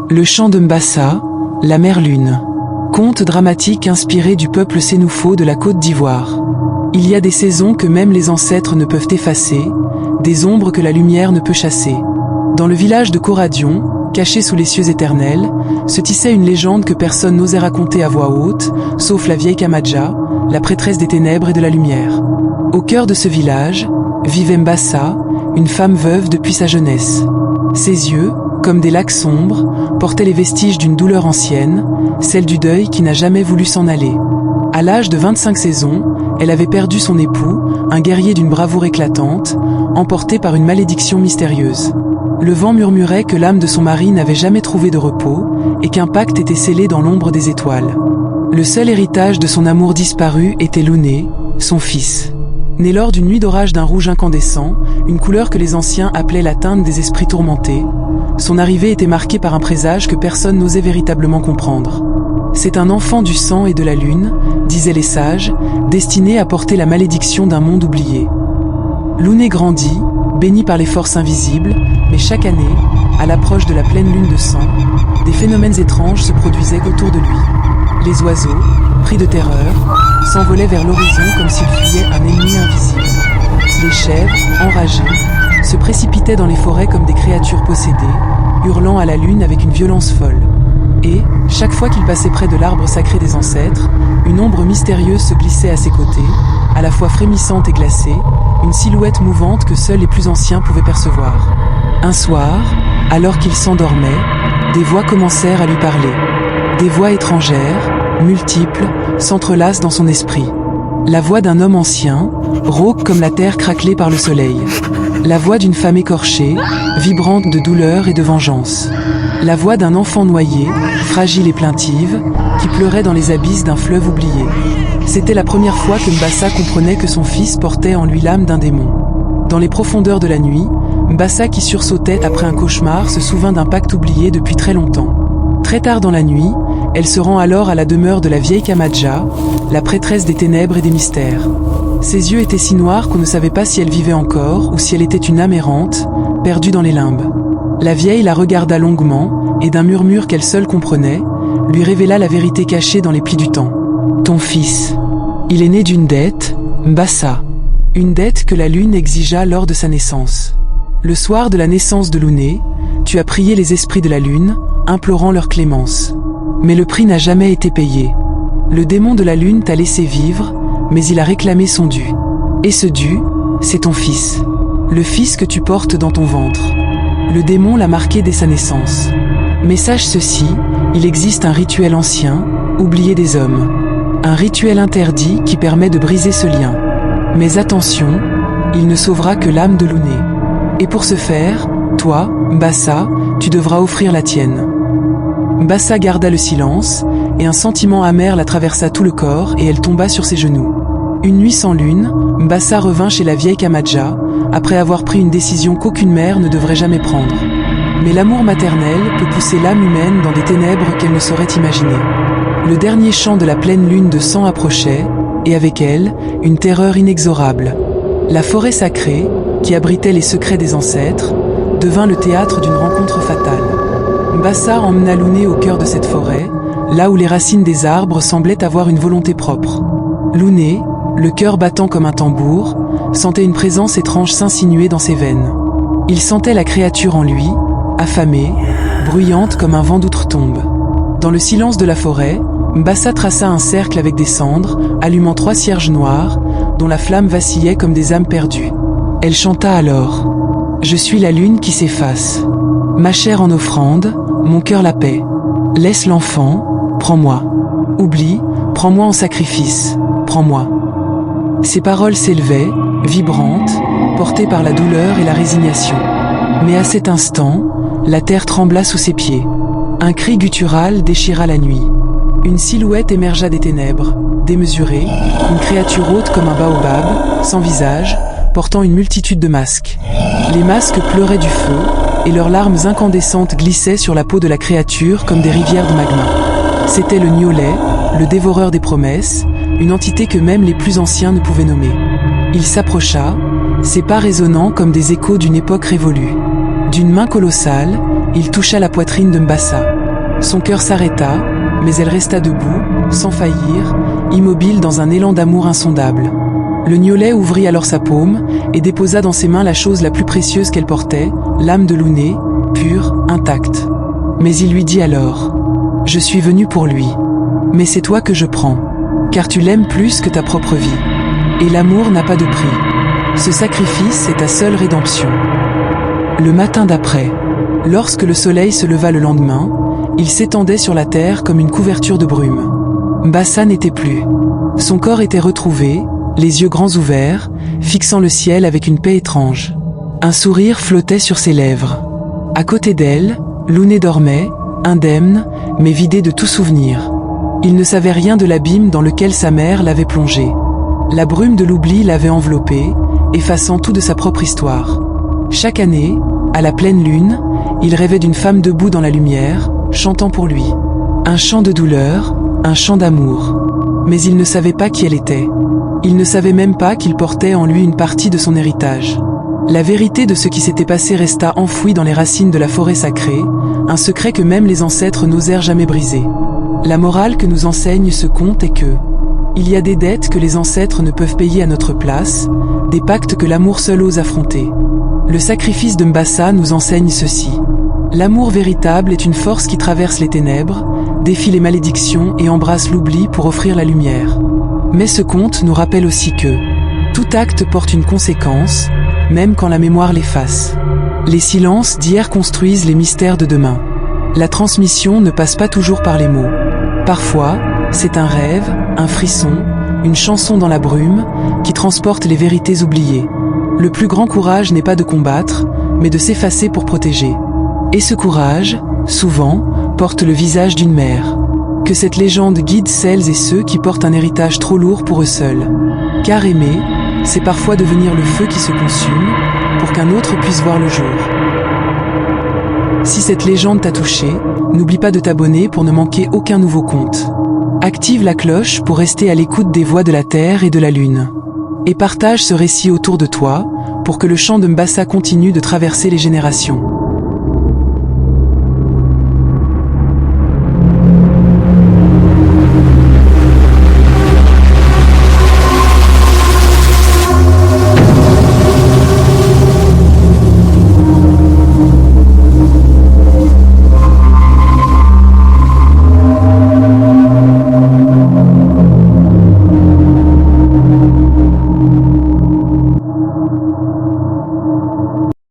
Le chant de Mbassa, la mère lune. Conte dramatique inspiré du peuple sénoufo de la Côte d'Ivoire. Il y a des saisons que même les ancêtres ne peuvent effacer, des ombres que la lumière ne peut chasser. Dans le village de Coradion, caché sous les cieux éternels, se tissait une légende que personne n'osait raconter à voix haute, sauf la vieille Kamadja, la prêtresse des ténèbres et de la lumière. Au cœur de ce village, vivait Mbassa, une femme veuve depuis sa jeunesse. Ses yeux, comme des lacs sombres, portaient les vestiges d'une douleur ancienne, celle du deuil qui n'a jamais voulu s'en aller. À l'âge de 25 saisons, elle avait perdu son époux, un guerrier d'une bravoure éclatante, emporté par une malédiction mystérieuse. Le vent murmurait que l'âme de son mari n'avait jamais trouvé de repos, et qu'un pacte était scellé dans l'ombre des étoiles. Le seul héritage de son amour disparu était Louné, son fils. Né lors d'une nuit d'orage d'un rouge incandescent, une couleur que les anciens appelaient la teinte des esprits tourmentés, son arrivée était marquée par un présage que personne n'osait véritablement comprendre. C'est un enfant du sang et de la lune, disaient les sages, destiné à porter la malédiction d'un monde oublié. Louné grandit, béni par les forces invisibles, mais chaque année, à l'approche de la pleine lune de sang, des phénomènes étranges se produisaient autour de lui. Les oiseaux, pris de terreur, s'envolaient vers l'horizon comme s'ils fuyaient un ennemi invisible. Les chèvres, enragées, se précipitaient dans les forêts comme des créatures possédées, hurlant à la lune avec une violence folle. Et, chaque fois qu'il passait près de l'arbre sacré des ancêtres, une ombre mystérieuse se glissait à ses côtés, à la fois frémissante et glacée, une silhouette mouvante que seuls les plus anciens pouvaient percevoir. Un soir, alors qu'il s'endormait, des voix commencèrent à lui parler. Des voix étrangères, multiples, s'entrelacent dans son esprit. La voix d'un homme ancien, rauque comme la terre craquelée par le soleil. La voix d'une femme écorchée, vibrante de douleur et de vengeance. La voix d'un enfant noyé, fragile et plaintive, qui pleurait dans les abysses d'un fleuve oublié. C'était la première fois que Mbassa comprenait que son fils portait en lui l'âme d'un démon. Dans les profondeurs de la nuit, Mbassa qui sursautait après un cauchemar se souvint d'un pacte oublié depuis très longtemps. Très tard dans la nuit, elle se rend alors à la demeure de la vieille Kamadja, la prêtresse des ténèbres et des mystères. Ses yeux étaient si noirs qu'on ne savait pas si elle vivait encore ou si elle était une âme errante, perdue dans les limbes. La vieille la regarda longuement, et d'un murmure qu'elle seule comprenait, lui révéla la vérité cachée dans les plis du temps. « Ton fils. Il est né d'une dette, Mbassa. Une dette que la lune exigea lors de sa naissance. Le soir de la naissance de Louné, tu as prié les esprits de la lune, implorant leur clémence. Mais le prix n'a jamais été payé. Le démon de la lune t'a laissé vivre, mais il a réclamé son dû. Et ce dû, c'est ton fils. Le fils que tu portes dans ton ventre. Le démon l'a marqué dès sa naissance. Mais sache ceci, il existe un rituel ancien, oublié des hommes. Un rituel interdit qui permet de briser ce lien. Mais attention, il ne sauvera que l'âme de Louné. Et pour ce faire, toi, Mbassa, tu devras offrir la tienne. Mbassa garda le silence, et un sentiment amer la traversa tout le corps et elle tomba sur ses genoux. Une nuit sans lune, Mbassa revint chez la vieille Kamadja, après avoir pris une décision qu'aucune mère ne devrait jamais prendre. Mais l'amour maternel peut pousser l'âme humaine dans des ténèbres qu'elle ne saurait imaginer. Le dernier chant de la pleine lune de sang approchait, et avec elle, une terreur inexorable. La forêt sacrée, qui abritait les secrets des ancêtres, devint le théâtre d'une rencontre fatale. Mbassa emmena Louné au cœur de cette forêt, là où les racines des arbres semblaient avoir une volonté propre. Louné, le cœur battant comme un tambour, sentait une présence étrange s'insinuer dans ses veines. Il sentait la créature en lui, affamée, bruyante comme un vent d'outre-tombe. Dans le silence de la forêt, Mbassa traça un cercle avec des cendres, allumant 3 cierges noirs, dont la flamme vacillait comme des âmes perdues. Elle chanta alors « Je suis la lune qui s'efface. Ma chair en offrande, mon cœur la paix. Laisse l'enfant, prends-moi. Oublie, prends-moi en sacrifice, prends-moi. » Ces paroles s'élevaient, vibrantes, portées par la douleur et la résignation. Mais à cet instant, la terre trembla sous ses pieds. Un cri guttural déchira la nuit. Une silhouette émergea des ténèbres, démesurée, une créature haute comme un baobab, sans visage, portant une multitude de masques. Les masques pleuraient du feu, et leurs larmes incandescentes glissaient sur la peau de la créature comme des rivières de magma. C'était le Niolet, le dévoreur des promesses, une entité que même les plus anciens ne pouvaient nommer. Il s'approcha, ses pas résonnant comme des échos d'une époque révolue. D'une main colossale, il toucha la poitrine de Mbassa. Son cœur s'arrêta, mais elle resta debout, sans faillir, immobile dans un élan d'amour insondable. Le Gnolet ouvrit alors sa paume, et déposa dans ses mains la chose la plus précieuse qu'elle portait, l'âme de Lounet, pure, intacte. Mais il lui dit alors: « Je suis venu pour lui. Mais c'est toi que je prends, car tu l'aimes plus que ta propre vie. Et l'amour n'a pas de prix. Ce sacrifice est ta seule rédemption. » Le matin d'après, lorsque le soleil se leva le lendemain, il s'étendait sur la terre comme une couverture de brume. Mbassa n'était plus. Son corps était retrouvé, les yeux grands ouverts, fixant le ciel avec une paix étrange. Un sourire flottait sur ses lèvres. À côté d'elle, Lounet dormait, indemne, mais vidé de tout souvenir. Il ne savait rien de l'abîme dans lequel sa mère l'avait plongé. La brume de l'oubli l'avait enveloppé, effaçant tout de sa propre histoire. Chaque année, à la pleine lune, il rêvait d'une femme debout dans la lumière, chantant pour lui. Un chant de douleur, un chant d'amour. Mais il ne savait pas qui elle était. Il ne savait même pas qu'il portait en lui une partie de son héritage. La vérité de ce qui s'était passé resta enfouie dans les racines de la forêt sacrée, un secret que même les ancêtres n'osèrent jamais briser. La morale que nous enseigne ce conte est que il y a des dettes que les ancêtres ne peuvent payer à notre place, des pactes que l'amour seul ose affronter. Le sacrifice de Mbassa nous enseigne ceci. L'amour véritable est une force qui traverse les ténèbres, défie les malédictions et embrasse l'oubli pour offrir la lumière. Mais ce conte nous rappelle aussi que tout acte porte une conséquence, même quand la mémoire l'efface. Les silences d'hier construisent les mystères de demain. La transmission ne passe pas toujours par les mots. Parfois, c'est un rêve, un frisson, une chanson dans la brume, qui transporte les vérités oubliées. Le plus grand courage n'est pas de combattre, mais de s'effacer pour protéger. Et ce courage, souvent, porte le visage d'une mère. Que cette légende guide celles et ceux qui portent un héritage trop lourd pour eux seuls. Car aimer, c'est parfois devenir le feu qui se consume, pour qu'un autre puisse voir le jour. Si cette légende t'a touché, n'oublie pas de t'abonner pour ne manquer aucun nouveau conte. Active la cloche pour rester à l'écoute des voix de la terre et de la lune. Et partage ce récit autour de toi, pour que le chant de Mbassa continue de traverser les générations.